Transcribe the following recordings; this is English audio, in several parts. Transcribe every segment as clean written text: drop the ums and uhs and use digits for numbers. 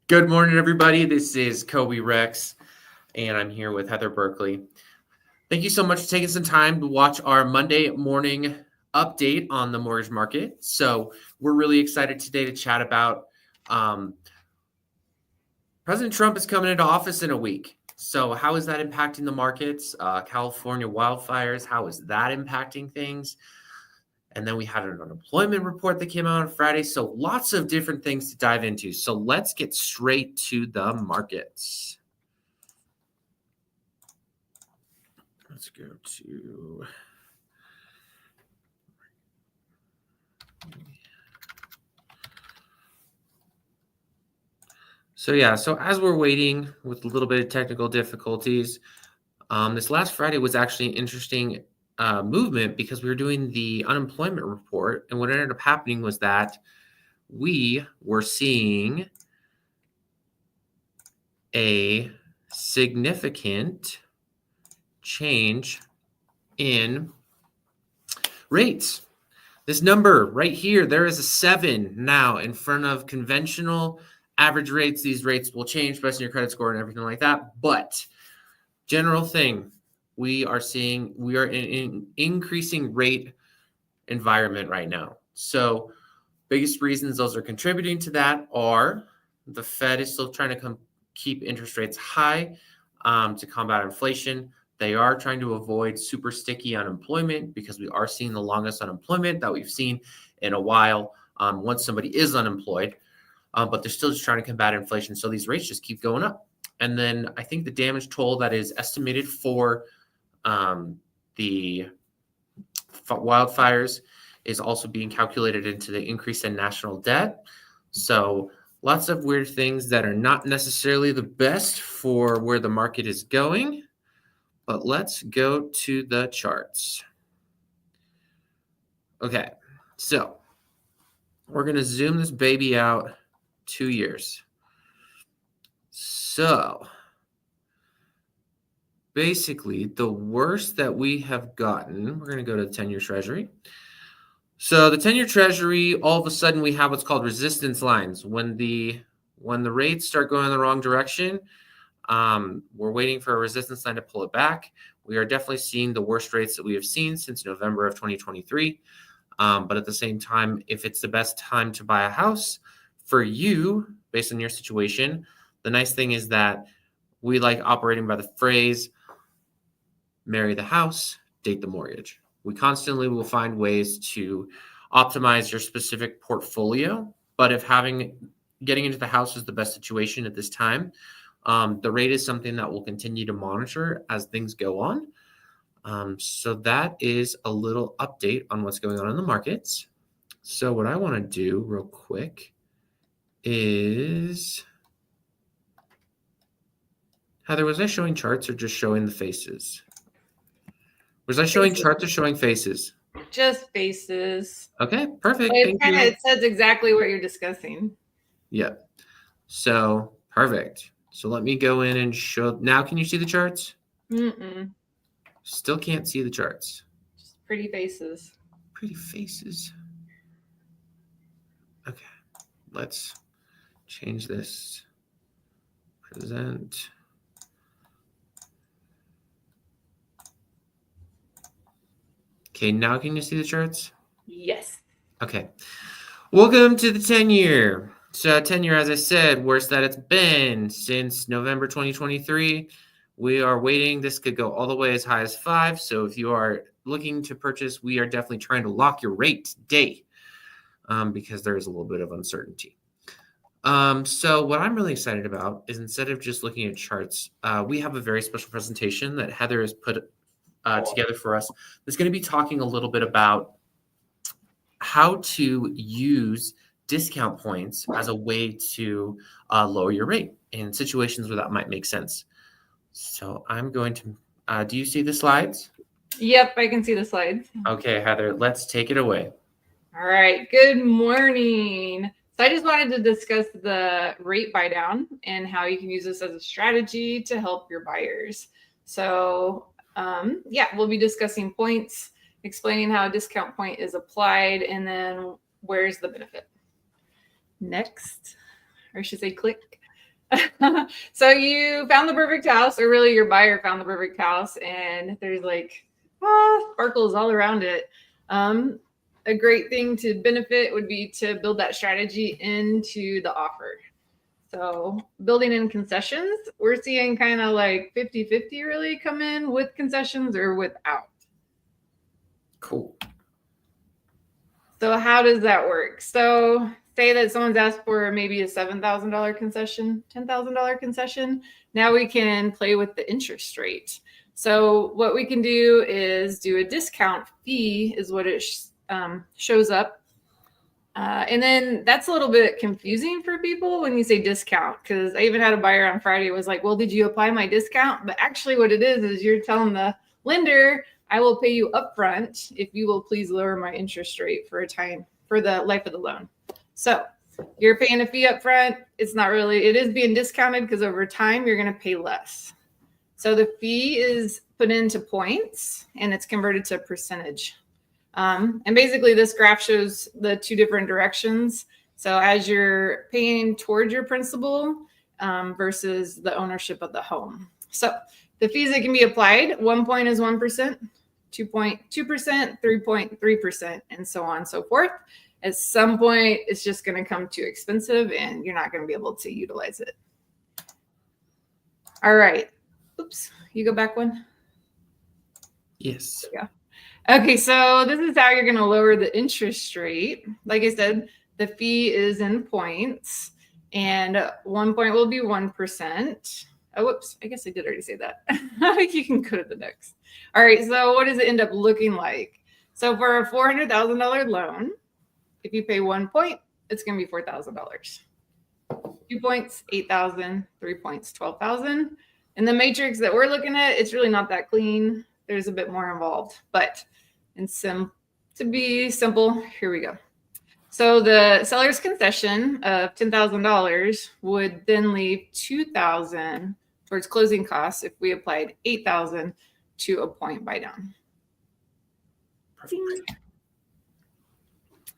Good morning, everybody. This is Kobe Rex, and I'm here with Heather Berkeley. Thank you so much for taking some time to watch our Monday morning update on the mortgage market. So, we're really excited today to chat about President Trump is coming into office in a week. So, how is that impacting the markets? California wildfires, how is that impacting things? And then we had an unemployment report that came out on Friday. So lots of different things to dive into. So let's get straight to the markets. Let's go to. So as we're waiting with a little bit of technical difficulties, this last Friday was actually an interesting movement because we were doing the unemployment report. And what ended up happening was that we were seeing a significant change in rates. This number right here, there is a 7 now in front of conventional average rates. These rates will change based on your credit score and everything like that. But general thing, we are in an increasing rate environment right now. So biggest reasons those are contributing to that are the Fed is still trying to keep interest rates high to combat inflation. They are trying to avoid super sticky unemployment because we are seeing the longest unemployment that we've seen in a while once somebody is unemployed. But they're still just trying to combat inflation. So these rates just keep going up. And then I think the damage toll that is estimated for the wildfires is also being calculated into the increase in national debt. So lots of weird things that are not necessarily the best for where the market is going. But let's go to the charts. Okay, so we're going to zoom this baby out 2 years. So basically, the worst that we have gotten, we're going to go to the 10-year Treasury. So the 10-year Treasury, all of a sudden we have what's called resistance lines. When the rates start going in the wrong direction, we're waiting for a resistance line to pull it back. We are definitely seeing the worst rates that we have seen since November of 2023. But at the same time, if it's the best time to buy a house for you, based on your situation, the nice thing is that we like operating by the phrase, marry the house, date the mortgage. We constantly will find ways to optimize your specific portfolio. But if getting into the house is the best situation at this time, the rate is something that we'll continue to monitor as things go on. So that is a little update on what's going on in the markets. So what I want to do real quick is, Heather, was I showing charts or just showing the faces? Was I showing charts or showing faces? Just faces. Okay, perfect. It says exactly what you're discussing. Yeah. So perfect. So let me go in and show. Now, can you see the charts? Still can't see the charts. Just pretty faces. Pretty faces. Okay. Let's change this. Present. Okay, now can you see the charts? Yes. Okay. Welcome to the 10-year. So 10-year, as I said, worst that it's been since November 2023. We are waiting. This could go all the way as high as 5. So if you are looking to purchase, we are definitely trying to lock your rate today because there is a little bit of uncertainty. So what I'm really excited about is instead of just looking at charts, we have a very special presentation that Heather has put together for us. That's going to be talking a little bit about how to use discount points as a way to lower your rate in situations where that might make sense. So I'm going to, do you see the slides? Yep, I can see the slides. Okay, Heather, let's take it away. All right, good morning. So I just wanted to discuss the rate buy down and how you can use this as a strategy to help your buyers. So we'll be discussing points, explaining how a discount point is applied, and then where's the benefit. Next, or I should say click. So you found the perfect house, or really your buyer found the perfect house, and there's like sparkles all around it. A great thing to benefit would be to build that strategy into the offer. So building in concessions, we're seeing kind of like 50-50 really come in with concessions or without. Cool. So how does that work? So say that someone's asked for maybe a $7,000 concession, $10,000 concession. Now we can play with the interest rate. So what we can do is do a discount fee is what it shows up. And then that's a little bit confusing for people when you say discount, because I even had a buyer on Friday was like, well, did you apply my discount? But actually what it is you're telling the lender, I will pay you upfront if you will please lower my interest rate for a time for the life of the loan. So you're paying a fee upfront. It's not really, it is being discounted because over time you're going to pay less. So the fee is put into points and it's converted to a percentage. And basically this graph shows the two different directions. So as you're paying towards your principal versus the ownership of the home. So the fees that can be applied, 1 point is 1%, 2.2%, 3.3%, and so on and so forth. At some point, it's just going to come too expensive and you're not going to be able to utilize it. All right. Oops. You go back one. Yes. Yeah. Okay. So this is how you're going to lower the interest rate. Like I said, the fee is in points and 1 point will be 1%. Oh, whoops. I guess I did already say that. You can go to the next. All right. So what does it end up looking like? So for a $400,000 loan, if you pay 1 point, it's going to be $4,000. 2 points, $8,000. 3 points, $12,000. And the matrix that we're looking at, it's really not that clean. There's a bit more involved, but to be simple, here we go. So the seller's concession of $10,000 would then leave $2,000 towards closing costs if we applied $8,000 to a point buy down. Perfect.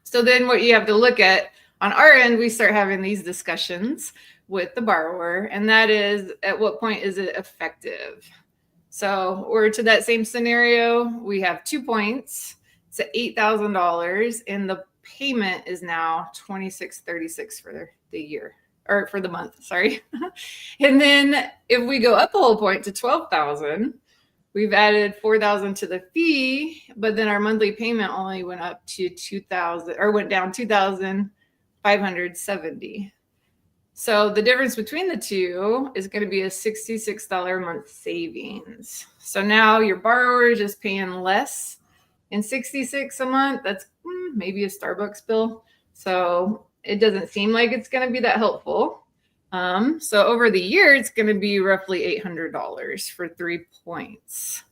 So then what you have to look at on our end, we start having these discussions with the borrower, and that is at what point is it effective? So we're to that same scenario. We have 2 points. It's at $8,000, and the payment is now $2,636 for the year or for the month. Sorry. And then if we go up a whole point to $12,000, we've added $4,000 to the fee, but then our monthly payment only went up to $2,000 or went down $2,570. So the difference between the two is going to be a $66 a month savings. So now your borrower is just paying less in $66 a month. That's maybe a Starbucks bill. So it doesn't seem like it's going to be that helpful. So over the year, it's going to be roughly $800 for 3 points.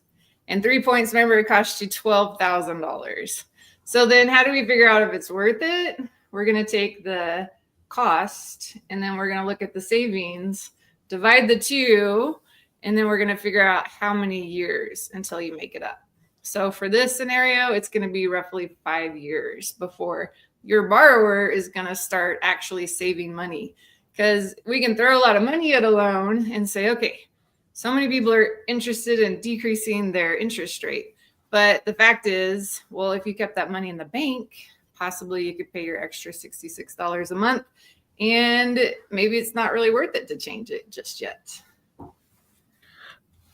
And 3 points, remember, it costs you $12,000. So then how do we figure out if it's worth it? We're going to take the cost and then we're going to look at the savings, divide the two, and then we're going to figure out how many years until you make it up. So for this scenario, it's going to be roughly 5 years before your borrower is going to start actually saving money, because we can throw a lot of money at a loan and say, okay, so many people are interested in decreasing their interest rate. But the fact is, well, if you kept that money in the bank, possibly you could pay your extra $66 a month, and maybe it's not really worth it to change it just yet.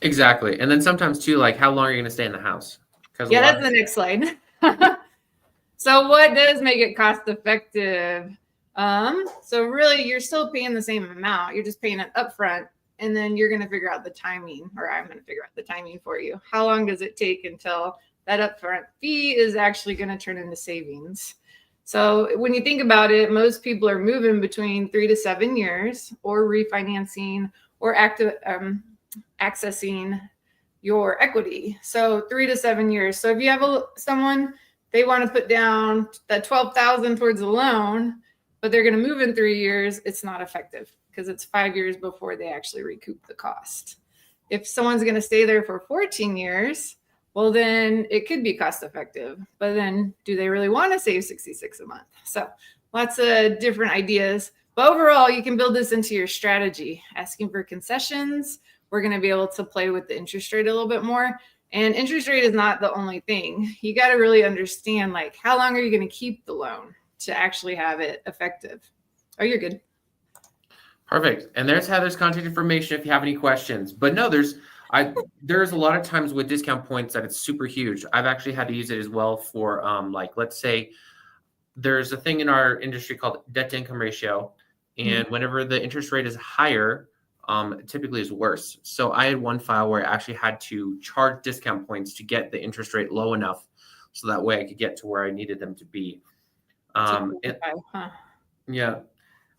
Exactly. And then sometimes too, like how long are you going to stay in the house? Yeah, that's the next slide. So what does make it cost effective? So really you're still paying the same amount. You're just paying it upfront, and then you're going to figure out the timing, or I'm going to figure out the timing for you. How long does it take until that upfront fee is actually going to turn into savings? So when you think about it, most people are moving between 3 to 7 years, or refinancing, or accessing your equity. So 3 to 7 years. So if you have someone, they want to put down that $12,000 towards a loan, but they're going to move in 3 years, it's not effective because it's 5 years before they actually recoup the cost. If someone's going to stay there for 14 years, well, then it could be cost effective, but then do they really want to save $66 a month? So lots of different ideas. But overall, you can build this into your strategy. Asking for concessions, we're going to be able to play with the interest rate a little bit more. And interest rate is not the only thing. You got to really understand, like, how long are you going to keep the loan to actually have it effective? Oh, you're good. Perfect. And there's Heather's contact information if you have any questions. But no, there's a lot of times with discount points that it's super huge. I've actually had to use it as well for like, let's say there's a thing in our industry called debt to income ratio. And whenever the interest rate is higher, it typically is worse. So I had one file where I actually had to charge discount points to get the interest rate low enough so that way I could get to where I needed them to be. Yeah.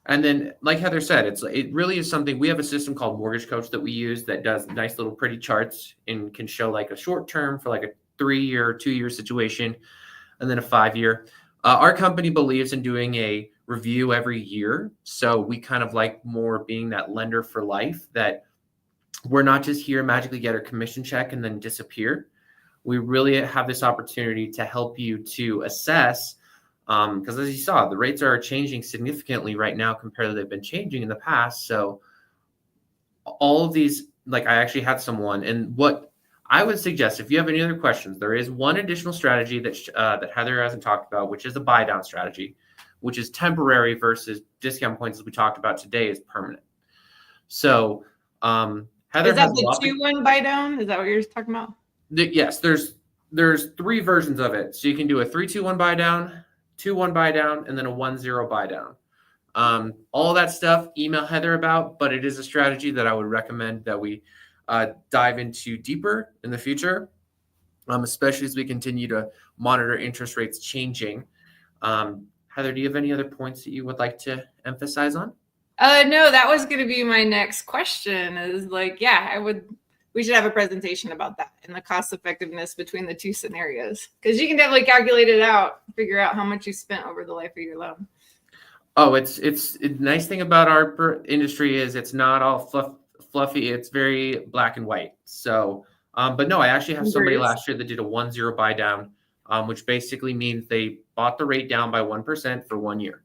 And then, like Heather said, it really is something. We have a system called Mortgage Coach that we use that does nice little pretty charts and can show like a short term for like a 3-year, 2-year situation, and then a 5-year. Our company believes in doing a review every year. So we kind of like more being that lender for life, that we're not just here magically get our commission check and then disappear. We really have this opportunity to help you to assess, because as you saw, the rates are changing significantly right now compared to they've been changing in the past. So all of these, like I actually had someone, and what I would suggest, if you have any other questions, there is one additional strategy that Heather hasn't talked about, which is a buy down strategy, which is temporary versus discount points, as we talked about today, is permanent. So Heather is that the 2-1 buy down? Is that what you're talking about? Yes, there's 3 versions of it. So you can do a 3-2-1 buy down, 2-1 buy down, and then a 1-0 buy down. All that stuff, email Heather about, but it is a strategy that I would recommend that we dive into deeper in the future, especially as we continue to monitor interest rates changing. Heather, do you have any other points that you would like to emphasize on? No, that was going to be my next question. Is like, yeah, we should have a presentation about that and the cost effectiveness between the 2 scenarios, because you can definitely calculate it out, figure out how much you spent over the life of your loan. Oh, it's nice thing about our industry is it's not all fluffy. It's very black and white. So, but no, I actually have somebody last year that did a 1-0 buy down, which basically means they bought the rate down by 1% for 1 year.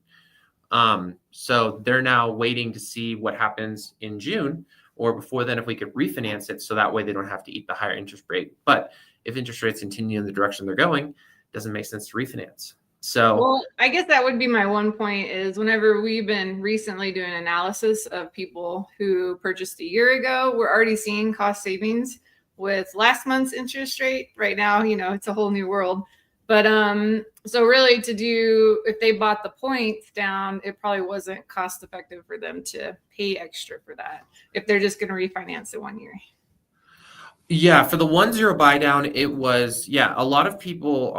So they're now waiting to see what happens in June or before then, if we could refinance it. So that way they don't have to eat the higher interest rate. But if interest rates continue in the direction they're going, it doesn't make sense to refinance. So, well, I guess that would be my one point is whenever we've been recently doing analysis of people who purchased a year ago, we're already seeing cost savings with last month's interest rate. Right now, it's a whole new world. But so really if they bought the points down, it probably wasn't cost effective for them to pay extra for that if they're just going to refinance it 1 year. Yeah, for the 1-0 buy down, it was, a lot of people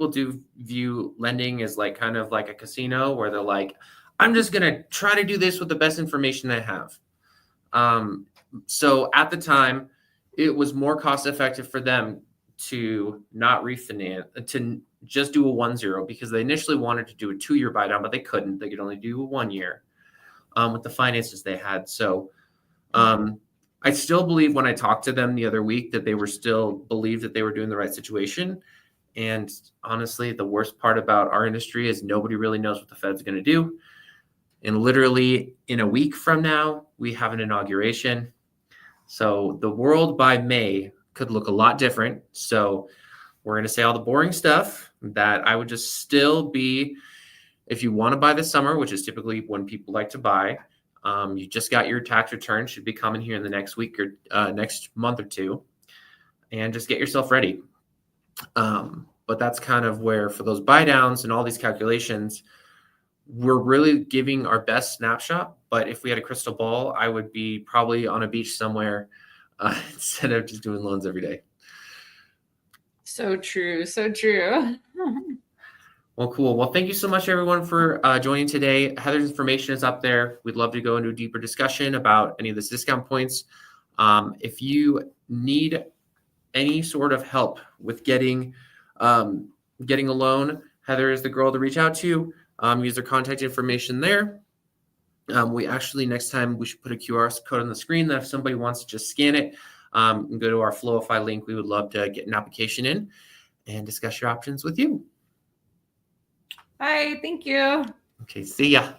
do view lending as like kind of like a casino where they're like, I'm just going to try to do this with the best information I have. So at the time, it was more cost effective for them to not refinance, to just do a 1-0, because they initially wanted to do a 2-year buy down, but they couldn't. They could only do a 1 year with the finances they had. So I still believe when I talked to them the other week that they were still believed that they were doing the right situation. And honestly, the worst part about our industry is nobody really knows what the Fed's going to do. And literally in a week from now, we have an inauguration. So the world by May could look a lot different. So we're going to say all the boring stuff that I would just still be, if you want to buy this summer, which is typically when people like to buy, you just got your tax return, should be coming here in the next week or next month or 2, and just get yourself ready. But that's kind of where, for those buy downs and all these calculations, we're really giving our best snapshot. But if we had a crystal ball, I would be probably on a beach somewhere instead of just doing loans every day. So true. So true. Well, cool. Well, thank you so much, everyone, for joining today. Heather's information is up there. We'd love to go into a deeper discussion about any of this discount points. If you need any sort of help with getting a loan, Heather is the girl to reach out to. Use their contact information there. We actually, next time, we should put a QR code on the screen that if somebody wants to just scan it and go to our Flowify link, we would love to get an application in and discuss your options with you. Bye. Thank you. Okay. See ya.